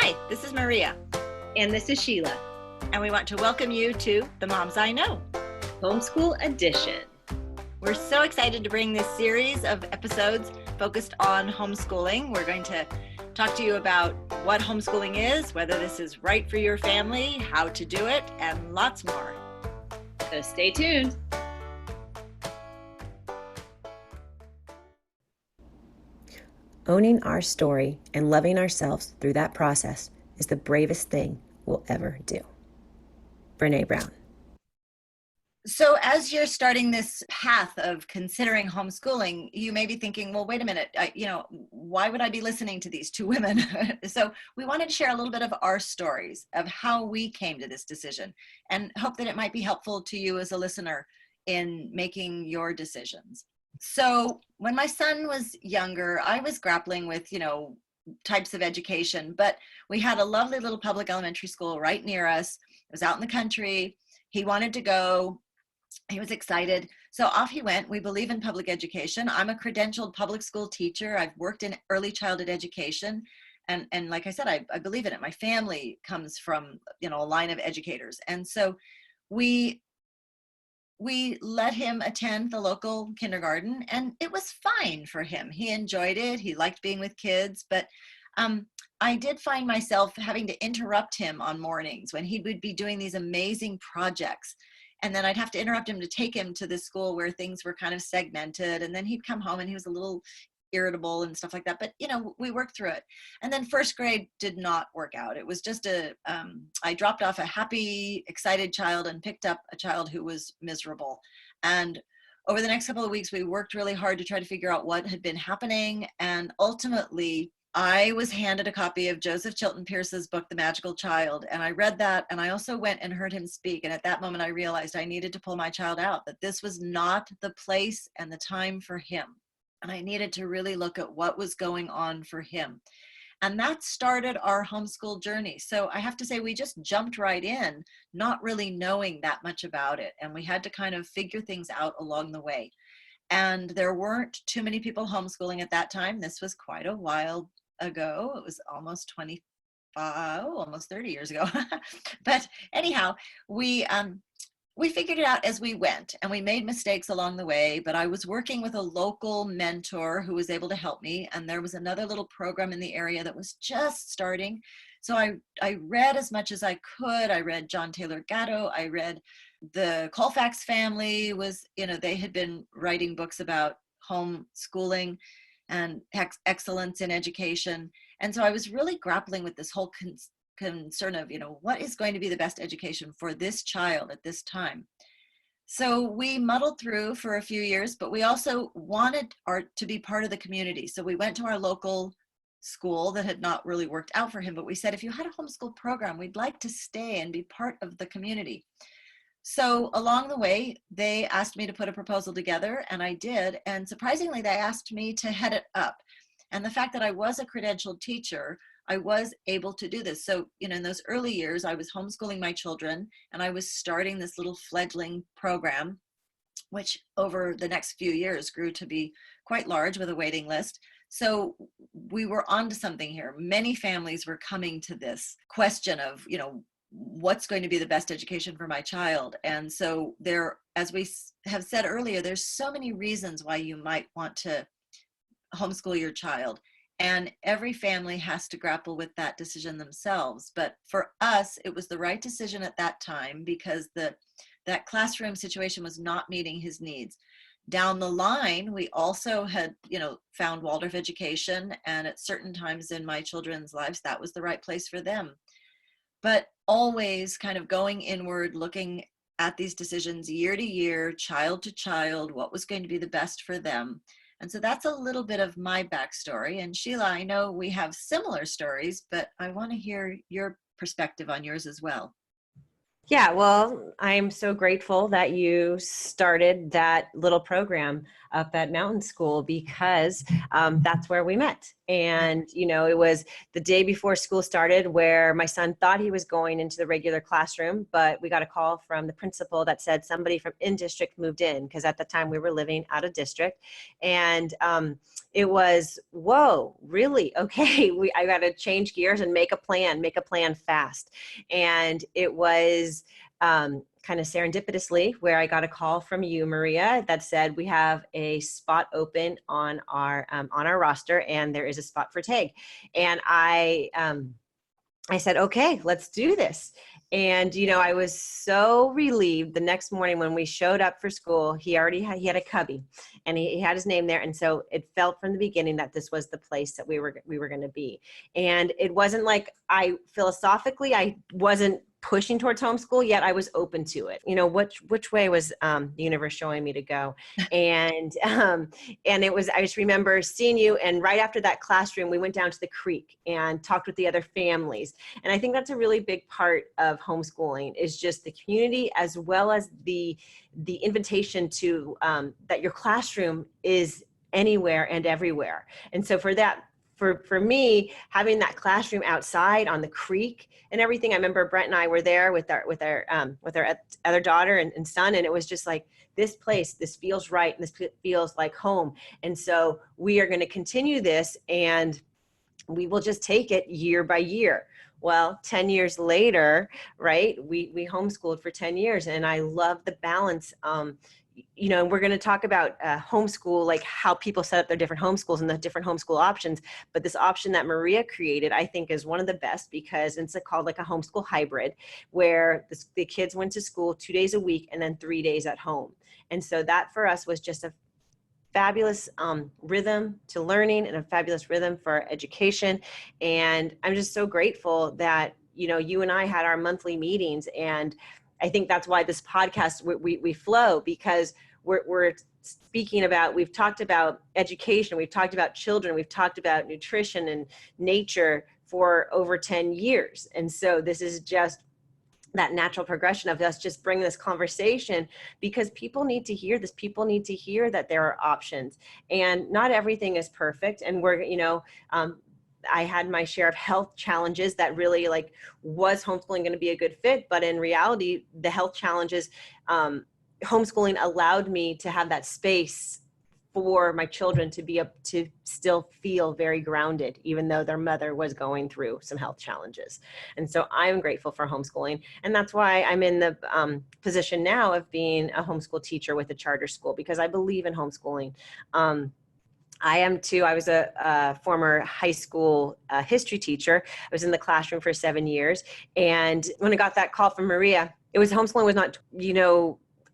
Hi, this is Maria, And this is Sheila, and we want to welcome you to The Moms I Know. Homeschool Edition. We're so excited to bring this series of episodes focused on homeschooling. We're going to talk to you about what homeschooling is, whether this is right for your family, how to do it, and lots more. So stay tuned. Owning our story and loving ourselves through that process is the bravest thing we'll ever do. Brené Brown. So as you're starting this path of considering homeschooling, you may be thinking, well, wait a minute, why would I be listening to these two women? So we wanted to share a little bit of our stories of how we came to this decision and hope that it might be helpful to you as a listener in making your decisions. So when my son was younger, I was grappling with, types of education, but we had a lovely little public elementary school right near us. It was out in the country. He wanted to go. He was excited. So off he went. We believe in public education. I'm a credentialed public school teacher. I've worked in early childhood education. And like I said, I believe in it. My family comes from, a line of educators. And so we let him attend the local kindergarten, and it was fine for him. He enjoyed it. He liked being with kids, but I did find myself having to interrupt him on mornings when he would be doing these amazing projects. And then I'd have to interrupt him to take him to this school where things were kind of segmented. And then he'd come home and he was a little irritable and stuff like that. But, we worked through it. And then first grade did not work out. It was just I dropped off a happy, excited child and picked up a child who was miserable. And over the next couple of weeks, we worked really hard to try to figure out what had been happening. And ultimately, I was handed a copy of Joseph Chilton Pearce's book, The Magical Child, and I read that, and I also went and heard him speak, and at that moment I realized I needed to pull my child out, that this was not the place and the time for him, and I needed to really look at what was going on for him. And that started our homeschool journey. So I have to say, we just jumped right in, not really knowing that much about it, and we had to kind of figure things out along the way. And there weren't too many people homeschooling at that time. This was quite a while ago. It was almost 30 years ago. But anyhow, we figured it out as we went, and we made mistakes along the way, but I was working with a local mentor who was able to help me, and there was another little program in the area that was just starting. So I read as much as I could. I read John Taylor Gatto. I read the Colfax family they had been writing books about homeschooling and excellence in education. And so I was really grappling with this whole concern of, what is going to be the best education for this child at this time? So we muddled through for a few years, but we also wanted to be part of the community. So we went to our local school that had not really worked out for him, but we said, if you had a homeschool program, we'd like to stay and be part of the community. So along the way, they asked me to put a proposal together, and I did. And surprisingly, they asked me to head it up. And the fact that I was a credentialed teacher, I was able to do this. So, in those early years, I was homeschooling my children, and I was starting this little fledgling program, which over the next few years grew to be quite large with a waiting list. So we were onto something here. Many families were coming to this question of, what's going to be the best education for my child. And so there, as we have said earlier, there's so many reasons why you might want to homeschool your child. And every family has to grapple with that decision themselves. But for us, it was the right decision at that time because that classroom situation was not meeting his needs. Down the line, we also had, found Waldorf education. And at certain times in my children's lives, that was the right place for them. But always kind of going inward, looking at these decisions year to year, child to child, what was going to be the best for them. And so that's a little bit of my backstory. And Sheila, I know we have similar stories, but I want to hear your perspective on yours as well. Yeah, well, I'm so grateful that you started that little program up at Mountain School because that's where we met. And, it was the day before school started where my son thought he was going into the regular classroom, but we got a call from the principal that said somebody from in district moved in, because at the time we were living out of district. And it was, whoa, really? Okay, I got to change gears and make a plan fast. And it was kind of serendipitously where I got a call from you, Maria, that said we have a spot open on our roster, and there is a spot for TAG. And I said, okay, let's do this. And, I was so relieved the next morning when we showed up for school. He had a cubby, and he had his name there. And so it felt from the beginning that this was the place that we were going to be. And it wasn't like I wasn't pushing towards homeschool, yet I was open to it. Which way was the universe showing me to go? And it was, I just remember seeing you, and right after that classroom, we went down to the creek and talked with the other families. And I think that's a really big part of homeschooling, is just the community, as well as the invitation to that your classroom is anywhere and everywhere. And so for that, for me, having that classroom outside on the creek and everything, I remember Brent and I were there with our other daughter and son, and it was just like, this feels right, and this feels like home. And so we are going to continue this, and we will just take it year by year. Well, 10 years later, right, we homeschooled for 10 years, and I love the balance. We're going to talk about homeschool, like how people set up their different homeschools and the different homeschool options. But this option that Maria created, I think, is one of the best, because it's called like a homeschool hybrid, where the kids went to school 2 days a week and then 3 days at home. And so that for us was just a fabulous rhythm to learning, and a fabulous rhythm for education. And I'm just so grateful that, you and I had our monthly meetings. And I think that's why this podcast, we flow, because we're speaking about, we've talked about education, we've talked about children, we've talked about nutrition and nature for over 10 years. And so this is just that natural progression of us just bringing this conversation, because people need to hear this. People need to hear that there are options, and not everything is perfect. And I had my share of health challenges that really, like, was homeschooling going to be a good fit? But in reality, the health challenges, homeschooling allowed me to have that space for my children to be able to still feel very grounded, even though their mother was going through some health challenges. And so I'm grateful for homeschooling. And that's why I'm in the position now of being a homeschool teacher with a charter school, because I believe in homeschooling. I am too. I was a former high school history teacher. I was in the classroom for 7 years. And when I got that call from Maria, homeschooling was not,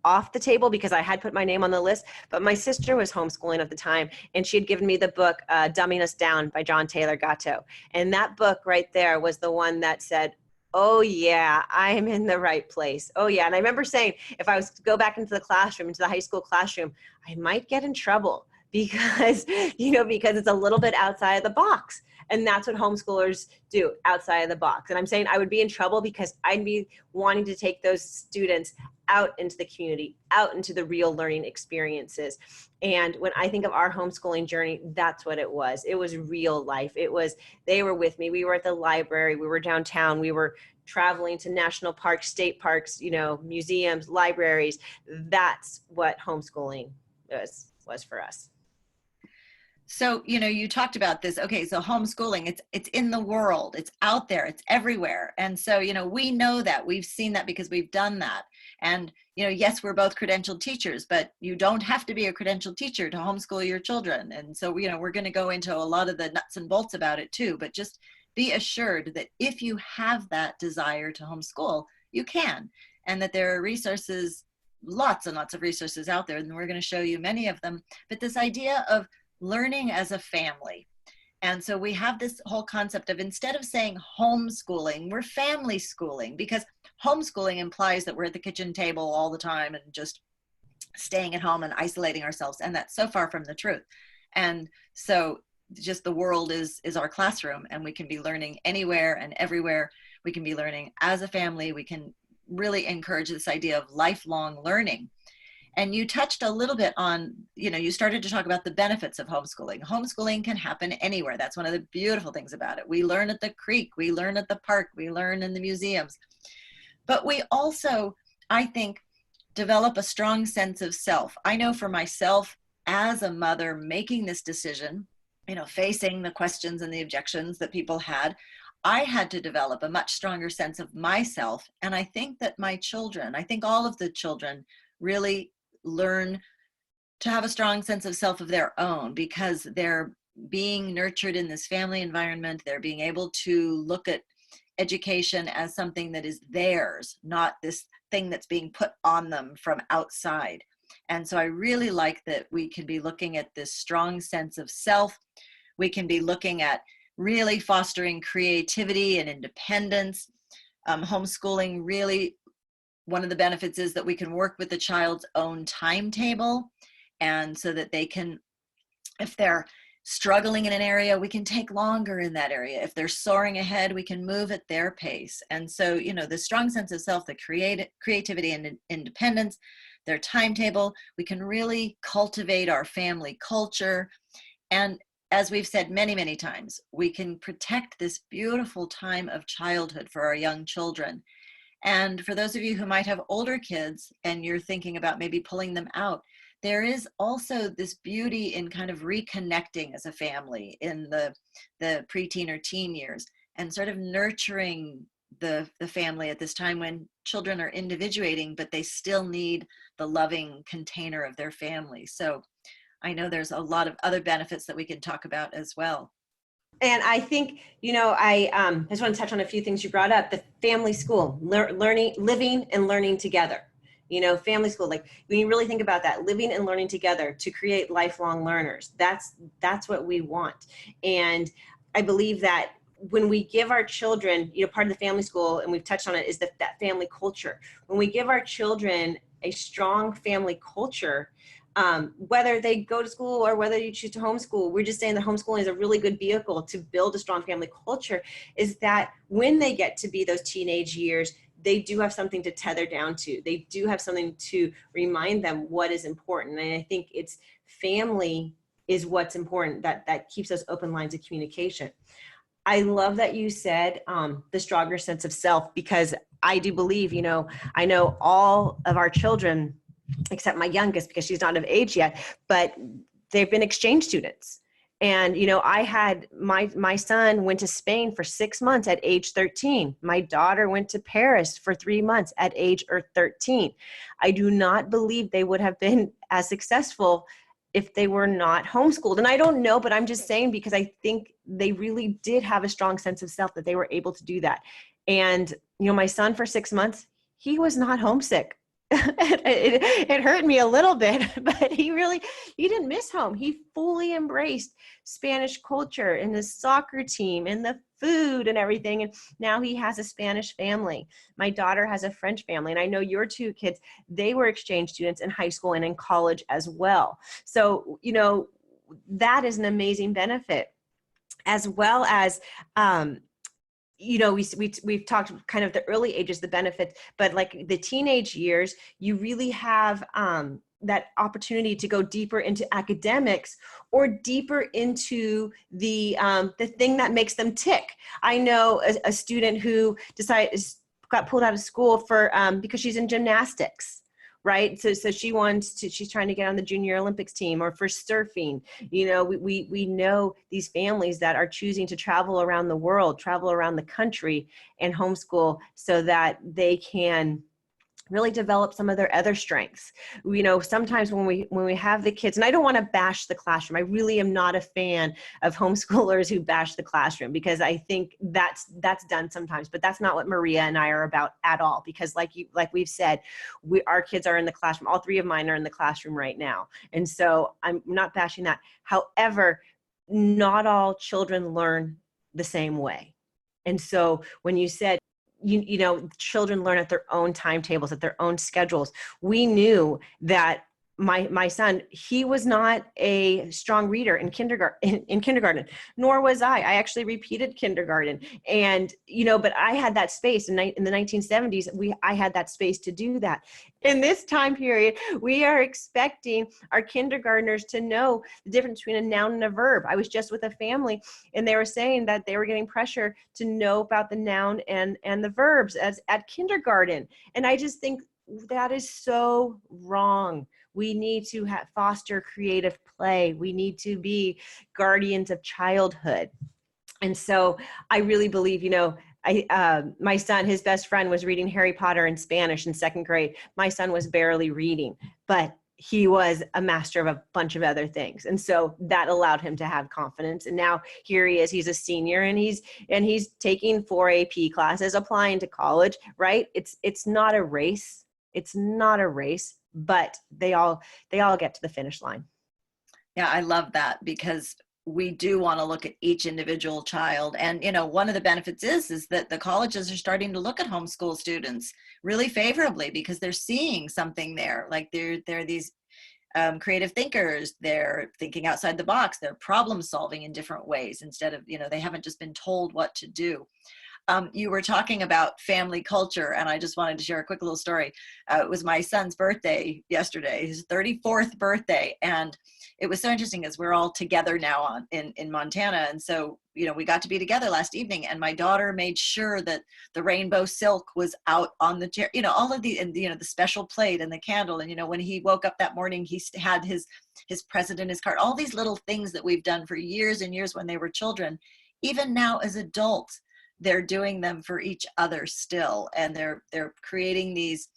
off the table, because I had put my name on the list, but my sister was homeschooling at the time, and she had given me the book, Dumbing Us Down by John Taylor Gatto. And that book right there was the one that said, oh yeah, I am in the right place. Oh yeah. And I remember saying, if I was to go back into the classroom, into the high school classroom, I might get in trouble, because it's a little bit outside of the box. And that's what homeschoolers do, outside of the box. And I'm saying I would be in trouble, because I'd be wanting to take those students out into the community, out into the real learning experiences. And when I think of our homeschooling journey, that's what it was. It was real life. They were with me. We were at the library. We were downtown. We were traveling to national parks, state parks, museums, libraries. That's what homeschooling was for us. So, you talked about this. Okay, so homeschooling, it's in the world, it's out there, it's everywhere. And so, we know that, we've seen that, because we've done that. And, yes, we're both credentialed teachers, but you don't have to be a credentialed teacher to homeschool your children. And so, we're going to go into a lot of the nuts and bolts about it too, but just be assured that if you have that desire to homeschool, you can, and that there are resources, lots and lots of resources out there, and we're going to show you many of them. But this idea of learning as a family. And so we have this whole concept of, instead of saying homeschooling, we're family schooling, because homeschooling implies that we're at the kitchen table all the time and just staying at home and isolating ourselves. And that's so far from the truth. And so just the world is our classroom, and we can be learning anywhere and everywhere. We can be learning as a family. We can really encourage this idea of lifelong learning. And you touched a little bit on, you started to talk about the benefits of homeschooling. Homeschooling can happen anywhere. That's one of the beautiful things about it. We learn at the creek, we learn at the park, we learn in the museums. But we also, I think, develop a strong sense of self. I know for myself as a mother making this decision, facing the questions and the objections that people had, I had to develop a much stronger sense of myself. And I think that I think all of the children really learn to have a strong sense of self of their own, because they're being nurtured in this family environment. They're being able to look at education as something that is theirs, not this thing that's being put on them from outside. And so I really like that we can be looking at this strong sense of self. We can be looking at really fostering creativity and independence. Homeschooling, really, one of the benefits is that we can work with the child's own timetable, and so that they can, if they're struggling in an area, we can take longer in that area. If they're soaring ahead, we can move at their pace. And so, the strong sense of self, the creativity and independence, their timetable, we can really cultivate our family culture. And as we've said many, many times, we can protect this beautiful time of childhood for our young children. And for those of you who might have older kids and you're thinking about maybe pulling them out, there is also this beauty in kind of reconnecting as a family in the preteen or teen years, and sort of nurturing the family at this time when children are individuating, but they still need the loving container of their family. So I know there's a lot of other benefits that we can talk about as well. And I think, I just want to touch on a few things you brought up. The family school, living and learning together. Family school, like when you really think about that, living and learning together to create lifelong learners, that's what we want. And I believe that when we give our children, part of the family school, and we've touched on it, is that family culture. When we give our children a strong family culture, whether they go to school or whether you choose to homeschool, we're just saying that homeschooling is a really good vehicle to build a strong family culture, is that when they get to be those teenage years, they do have something to tether down to. They do have something to remind them what is important. And I think it's family is what's important, that keeps those open lines of communication. I love that you said the stronger sense of self, because I do believe, I know all of our children, except my youngest, because she's not of age yet, but they've been exchange students. And, I had my son went to Spain for 6 months at age 13. My daughter went to Paris for 3 months at age 13. I do not believe they would have been as successful if they were not homeschooled. And I don't know, but I'm just saying, because I think they really did have a strong sense of self that they were able to do that. And, my son for 6 months, he was not homesick. It hurt me a little bit, but he didn't miss home. He fully embraced Spanish culture and the soccer team and the food and everything. And now he has a Spanish family. My daughter has a French family. And I know your two kids, they were exchange students in high school and in college as well. So, that is an amazing benefit, as well as, we've talked kind of the early ages, the benefits, but like the teenage years, you really have that opportunity to go deeper into academics or deeper into the thing that makes them tick. I know a student who got pulled out of school for because she's in gymnastics. Right. So she's trying to get on the junior Olympics team, or for surfing. We know these families that are choosing to travel around the world, travel around the country, and homeschool so that they can really develop some of their other strengths. Sometimes when we have the kids, and I don't want to bash the classroom. I really am not a fan of homeschoolers who bash the classroom, because I think that's done sometimes, but that's not what Maria and I are about at all. Because like we've said, our kids are in the classroom. All three of mine are in the classroom right now. And so I'm not bashing that. However, not all children learn the same way. And so when you said, children learn at their own timetables, at their own schedules. We knew that my son, he was not a strong reader in kindergarten, nor was I. I actually repeated kindergarten, and but I had that space in the 1970s. I had that space to do that. In this time period, we are expecting our kindergartners to know the difference between a noun and a verb. I was just with a family, and they were saying that they were getting pressure to know about the noun and the verbs as at kindergarten, and I just think that is so wrong. We need to foster creative play. We need to be guardians of childhood. And so I really believe, my son, his best friend was reading Harry Potter in Spanish in second grade. My son was barely reading, but he was a master of a bunch of other things. And so that allowed him to have confidence. And now here he is, he's a senior, and he's taking 4 AP classes, applying to college, right? It's not a race. It's not a race, but they all get to the finish line. Yeah, I love that, because we do want to look at each individual child. And, one of the benefits is that the colleges are starting to look at homeschool students really favorably, because they're seeing something there. Like they're these creative thinkers. They're thinking outside the box. They're problem solving in different ways instead of, they haven't just been told what to do. You were talking about family culture, and I just wanted to share a quick little story. It was my son's birthday yesterday, his 34th birthday, and it was so interesting as we're all together now in Montana, and so we got to be together last evening, and my daughter made sure that the rainbow silk was out on the chair, all of the, and the special plate and the candle, and when he woke up that morning, he had his present in his cart, all these little things that we've done for years and years when they were children. Even now as adults, they're doing them for each other still, and they're creating these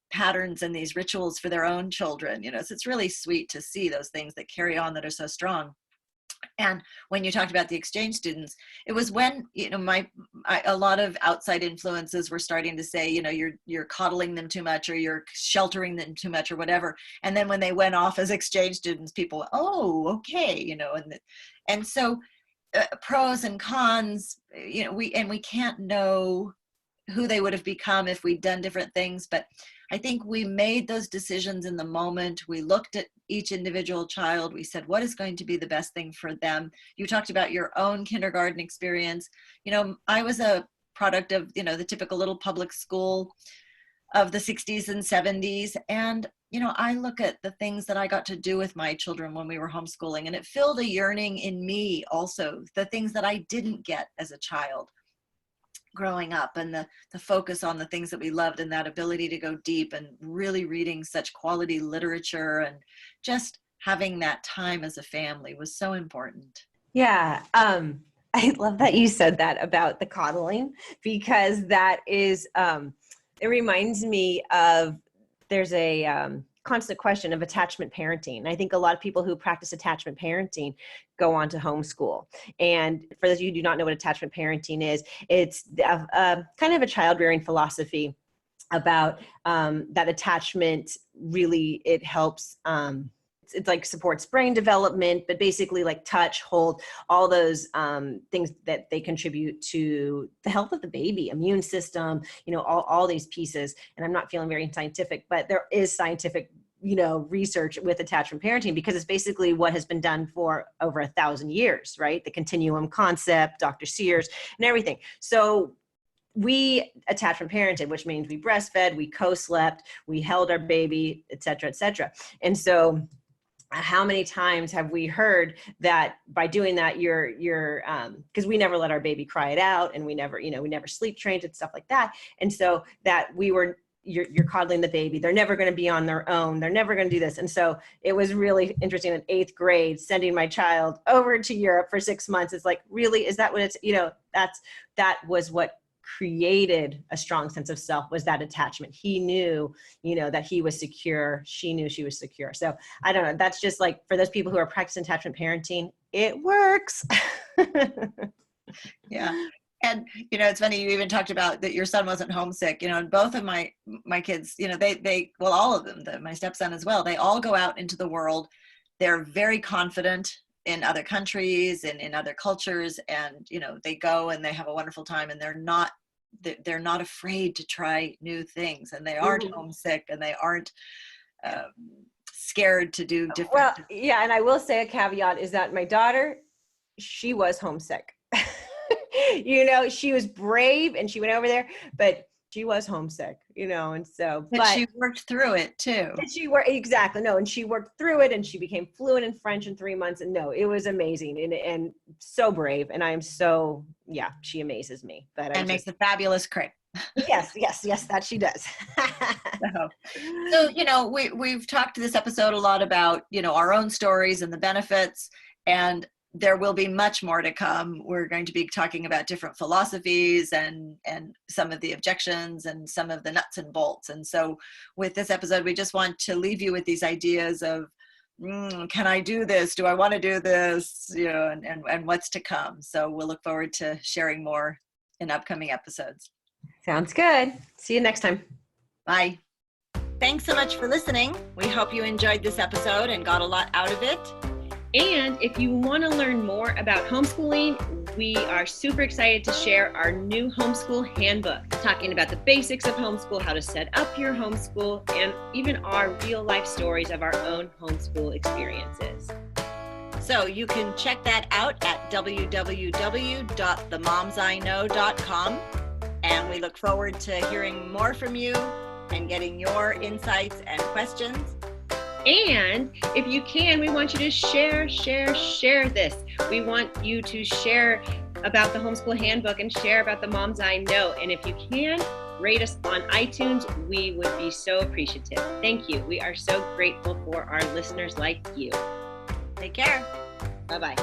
patterns and these rituals for their own children. So it's really sweet to see those things that carry on that are so strong. And when you talked about the exchange students, it was when a lot of outside influences were starting to say, you're coddling them too much, or you're sheltering them too much, or whatever. And then when they went off as exchange students, people went, oh, okay, and so. Pros and cons, we can't know who they would have become if we'd done different things, but I think we made those decisions in the moment. We looked at each individual child. We said, what is going to be the best thing for them? You talked about your own kindergarten experience. I was a product of, the typical little public school of the 60s and 70s. And, I look at the things that I got to do with my children when we were homeschooling, and it filled a yearning in me also, the things that I didn't get as a child growing up, and the focus on the things that we loved, and that ability to go deep, and really reading such quality literature, and just having that time as a family was so important. Yeah. I love that you said that about the coddling, because that is, it reminds me of, there's a constant question of attachment parenting. And I think a lot of people who practice attachment parenting go on to homeschool. And for those of you who do not know what attachment parenting is, it's kind of a child rearing philosophy about that attachment really, it helps, it's like supports brain development, but basically like touch, hold, all those things that they contribute to the health of the baby, immune system, all these pieces. And I'm not feeling very scientific, but there is scientific, research with attachment parenting, because it's basically what has been done for over 1,000 years, right? The continuum concept, Dr. Sears, and everything. So we attachment parented, which means we breastfed, we co-slept, we held our baby, et cetera, et cetera. And so how many times have we heard that by doing that, you're because we never let our baby cry it out, and we never sleep trained and stuff like that. And so that you're coddling the baby. They're never going to be on their own. They're never going to do this. And so it was really interesting in 8th grade, sending my child over to Europe for 6 months. It's like, really, is that what it's, that was what created a strong sense of self, was that attachment. He knew, that he was secure. She knew she was secure. So I don't know. That's just like, for those people who are practicing attachment parenting, it works. Yeah. And, it's funny, you even talked about that your son wasn't homesick, and both of my kids, all of them, my stepson as well, they all go out into the world. They're very confident in other countries and in other cultures, and they go and they have a wonderful time, and they're not afraid to try new things, and they aren't homesick, and they aren't scared to do different. Well, yeah, and I will say a caveat is that my daughter, she was homesick. She was brave and she went over there, but she was homesick, and so. But she worked through it too. Exactly. No, and she worked through it, and she became fluent in French in 3 months. And no, it was amazing and so brave. And I am so, she amazes me. But makes a fabulous crepe. Yes, that she does. So, we've talked this episode a lot about, our own stories and the benefits, and there will be much more to come. We're going to be talking about different philosophies and some of the objections and some of the nuts and bolts. And so with this episode, we just want to leave you with these ideas of, can I do this? Do I want to do this? And what's to come. So we'll look forward to sharing more in upcoming episodes. Sounds good. See you next time. Bye. Thanks so much for listening. We hope you enjoyed this episode and got a lot out of it. And if you want to learn more about homeschooling, we are super excited to share our new homeschool handbook, talking about the basics of homeschool, how to set up your homeschool, and even our real life stories of our own homeschool experiences. So you can check that out at www.themomsiknow.com. And we look forward to hearing more from you and getting your insights and questions. And if you can, we want you to share this. We want you to share about the homeschool handbook and share about the Moms I Know. And if you can, rate us on iTunes. We would be so appreciative. Thank you. We are so grateful for our listeners like you. Take care. Bye-bye.